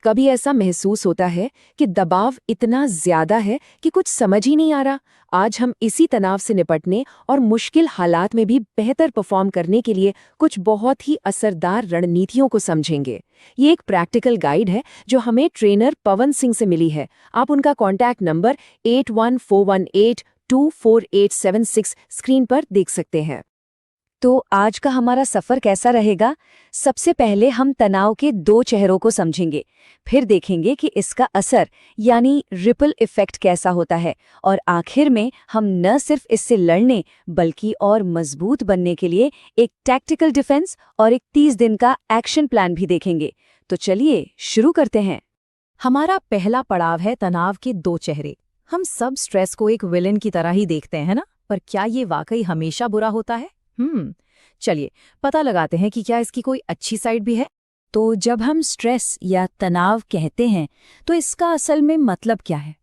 कभी ऐसा महसूस होता है कि दबाव इतना ज्यादा है कि कुछ समझ ही नहीं आ रहा। आज हम इसी तनाव से निपटने और मुश्किल हालात में भी बेहतर परफॉर्म करने के लिए कुछ बहुत ही असरदार रणनीतियों को समझेंगे। ये एक प्रैक्टिकल गाइड है जो हमें ट्रेनर पवन सिंह से मिली है। आप उनका कॉन्टैक्ट नंबर 8141824876 स्क्रीन पर देख सकते हैं। तो आज का हमारा सफर कैसा रहेगा? सबसे पहले हम तनाव के दो चेहरों को समझेंगे, फिर देखेंगे कि इसका असर यानी रिपल इफेक्ट कैसा होता है, और आखिर में हम न सिर्फ इससे लड़ने बल्कि और मजबूत बनने के लिए एक टैक्टिकल डिफेंस और एक 30 दिन का एक्शन प्लान भी देखेंगे। तो चलिए शुरू करते हैं। हमारा पहला पड़ाव है तनाव के दो चेहरे। हम सब स्ट्रेस को एक विलेन की तरह ही देखते हैं ना, पर क्या ये वाकई हमेशा बुरा होता है? चलिए पता लगाते हैं कि क्या इसकी कोई अच्छी साइड भी है। तो जब हम स्ट्रेस या तनाव कहते हैं तो इसका असल में मतलब क्या है?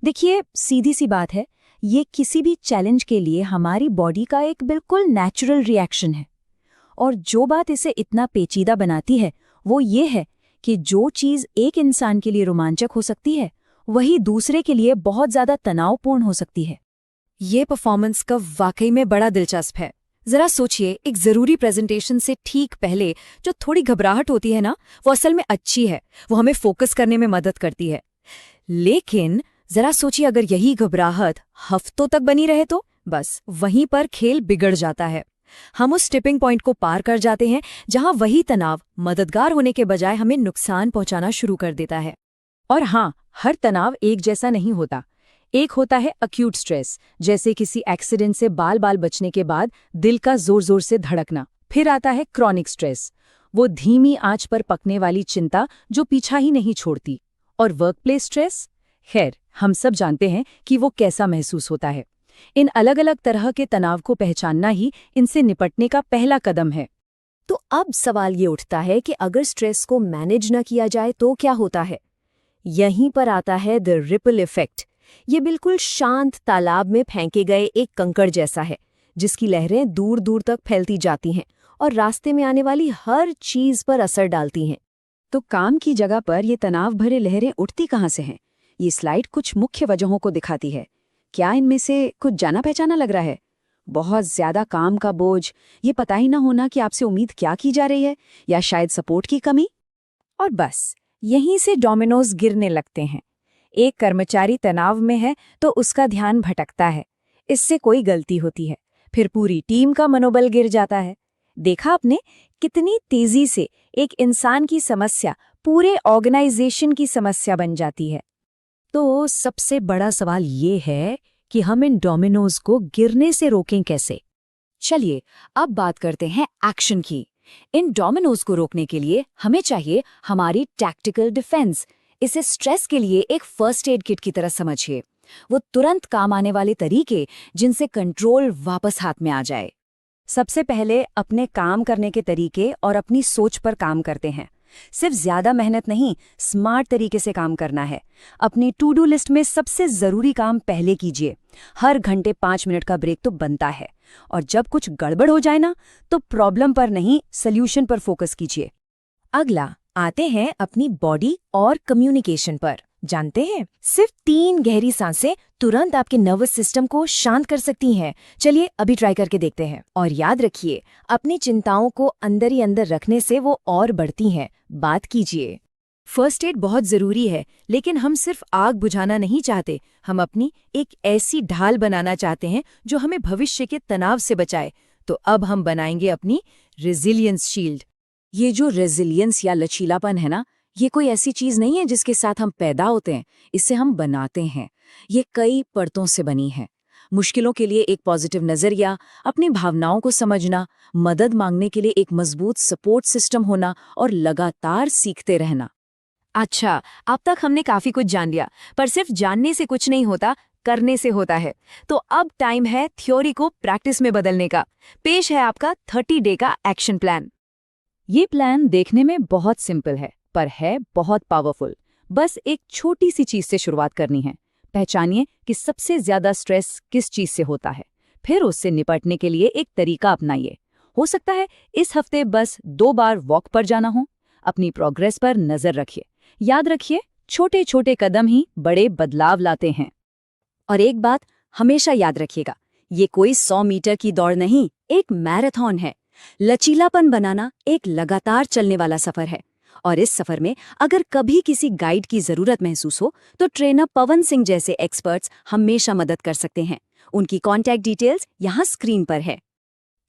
देखिए, सीधी सी बात है, ये किसी भी चैलेंज के लिए हमारी बॉडी का एक बिल्कुल नेचुरल रिएक्शन है। और जो बात इसे इतना पेचीदा बनाती है वो ये है कि जो चीज़ एक इंसान के लिए रोमांचक हो सकती है वही दूसरे के लिए बहुत ज़्यादा तनावपूर्ण हो सकती है। ये परफॉर्मेंस का वाकई में बड़ा दिलचस्प है। जरा सोचिए, एक जरूरी प्रेजेंटेशन से ठीक पहले जो थोड़ी घबराहट होती है ना, वो असल में अच्छी है, वो हमें फोकस करने में मदद करती है। लेकिन जरा सोचिए, अगर यही घबराहट हफ्तों तक बनी रहे तो बस वहीं पर खेल बिगड़ जाता है। हम उस टिपिंग पॉइंट को पार कर जाते हैं जहां वही तनाव मददगार होने के बजाय हमें नुकसान पहुंचाना शुरू कर देता है। और हाँ, हर तनाव एक जैसा नहीं होता। एक होता है अक्यूट स्ट्रेस, जैसे किसी एक्सीडेंट से बाल बाल बचने के बाद दिल का जोर जोर से धड़कना। फिर आता है क्रॉनिक स्ट्रेस, वो धीमी आंच पर पकने वाली चिंता जो पीछा ही नहीं छोड़ती। और वर्कप्लेस स्ट्रेस, खैर हम सब जानते हैं कि वो कैसा महसूस होता है। इन अलग अलग तरह के तनाव को पहचानना ही इनसे निपटने का पहला कदम है। तो अब सवाल ये उठता है कि अगर स्ट्रेस को मैनेज न किया जाए तो क्या होता है? यहीं पर आता है द रिपल इफेक्ट। ये बिल्कुल शांत तालाब में फेंके गए एक कंकड़ जैसा है, जिसकी लहरें दूर दूर तक फैलती जाती हैं और रास्ते में आने वाली हर चीज पर असर डालती हैं। तो काम की जगह पर ये तनाव भरे लहरें उठती कहाँ से हैं? ये स्लाइड कुछ मुख्य वजहों को दिखाती है। क्या इनमें से कुछ जाना पहचाना लग रहा है? बहुत ज्यादा काम का बोझ, ये पता ही ना होना कि आपसे उम्मीद क्या की जा रही है, या शायद सपोर्ट की कमी? और बस यहीं से डोमिनोज गिरने लगते हैं। एक कर्मचारी तनाव में है तो उसका ध्यान भटकता है, इससे कोई गलती होती है, फिर पूरी टीम का मनोबल गिर जाता है। देखा आपने कितनी तेजी से एक इंसान की समस्या पूरे ऑर्गेनाइजेशन की समस्या बन जाती है। तो सबसे बड़ा सवाल ये है कि हम इन डोमिनोज को गिरने से रोकें कैसे? चलिए अब बात करते हैं एक्शन की। इन डोमिनोज को रोकने के लिए हमें चाहिए हमारी टैक्टिकल डिफेंस। इसे स्ट्रेस के लिए एक फर्स्ट एड किट की तरह समझिए, वो तुरंत काम आने वाले तरीके जिनसे कंट्रोल वापस हाथ में आ जाए। सबसे पहले अपने काम करने के तरीके और अपनी सोच पर काम करते हैं। सिर्फ ज्यादा मेहनत नहीं, स्मार्ट तरीके से काम करना है। अपनी टू डू लिस्ट में सबसे जरूरी काम पहले कीजिए। हर घंटे 5 मिनट का ब्रेक तो बनता है। और जब कुछ गड़बड़ हो जाए ना, तो प्रॉब्लम पर नहीं, सल्यूशन पर फोकस कीजिए। अगला आते हैं अपनी बॉडी और कम्युनिकेशन पर। जानते हैं, सिर्फ 3 गहरी सांसें तुरंत आपके नर्वस सिस्टम को शांत कर सकती हैं। चलिए अभी ट्राई करके देखते हैं। और याद रखिए, अपनी चिंताओं को अंदर ही अंदर रखने से वो और बढ़ती हैं। बात कीजिए। फर्स्ट एड बहुत जरूरी है, लेकिन हम सिर्फ आग बुझाना नहीं चाहते, हम अपनी एक ऐसी ढाल बनाना चाहते हैं जो हमें भविष्य के तनाव से बचाए। तो अब हम बनाएंगे अपनी रेजिलियंस शील्ड। ये जो रेजिलियंस या लचीलापन है ना, ये कोई ऐसी चीज नहीं है जिसके साथ हम पैदा होते हैं, इससे हम बनाते हैं। ये कई परतों से बनी है। मुश्किलों के लिए एक पॉजिटिव नजरिया, अपनी भावनाओं को समझना, मदद मांगने के लिए एक मजबूत सपोर्ट सिस्टम होना और लगातार सीखते रहना। अच्छा, अब तक हमने काफी कुछ जान लिया, पर सिर्फ जानने से कुछ नहीं होता, करने से होता है। तो अब टाइम है थ्योरी को प्रैक्टिस में बदलने का। पेश है आपका 30 डे का एक्शन प्लान। ये प्लान देखने में बहुत सिंपल है, पर है बहुत पावरफुल। बस एक छोटी सी चीज से शुरुआत करनी है। पहचानिए कि सबसे ज्यादा स्ट्रेस किस चीज से होता है, फिर उससे निपटने के लिए एक तरीका अपनाइए। हो सकता है इस हफ्ते बस 2 बार वॉक पर जाना हो। अपनी प्रोग्रेस पर नजर रखिए, याद रखिए, छोटे छोटे कदम ही बड़े बदलाव लाते हैं। और एक बात हमेशा याद रखिएगा, ये कोई 100 मीटर की दौड़ नहीं, एक मैराथन है। लचीलापन बनाना एक लगातार चलने वाला सफर है। और इस सफर में अगर कभी किसी गाइड की जरूरत महसूस हो तो ट्रेनर पवन सिंह जैसे एक्सपर्ट्स हमेशा मदद कर सकते हैं। उनकी कॉन्टैक्ट डिटेल्स यहाँ स्क्रीन पर है।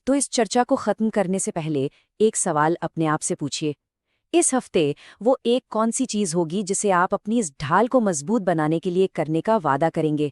तो इस चर्चा को खत्म करने से पहले एक सवाल अपने आप से पूछिए, इस हफ्ते वो एक कौन सी चीज होगी जिसे आप अपनी इस ढाल को मजबूत बनाने के लिए करने का वादा करेंगे?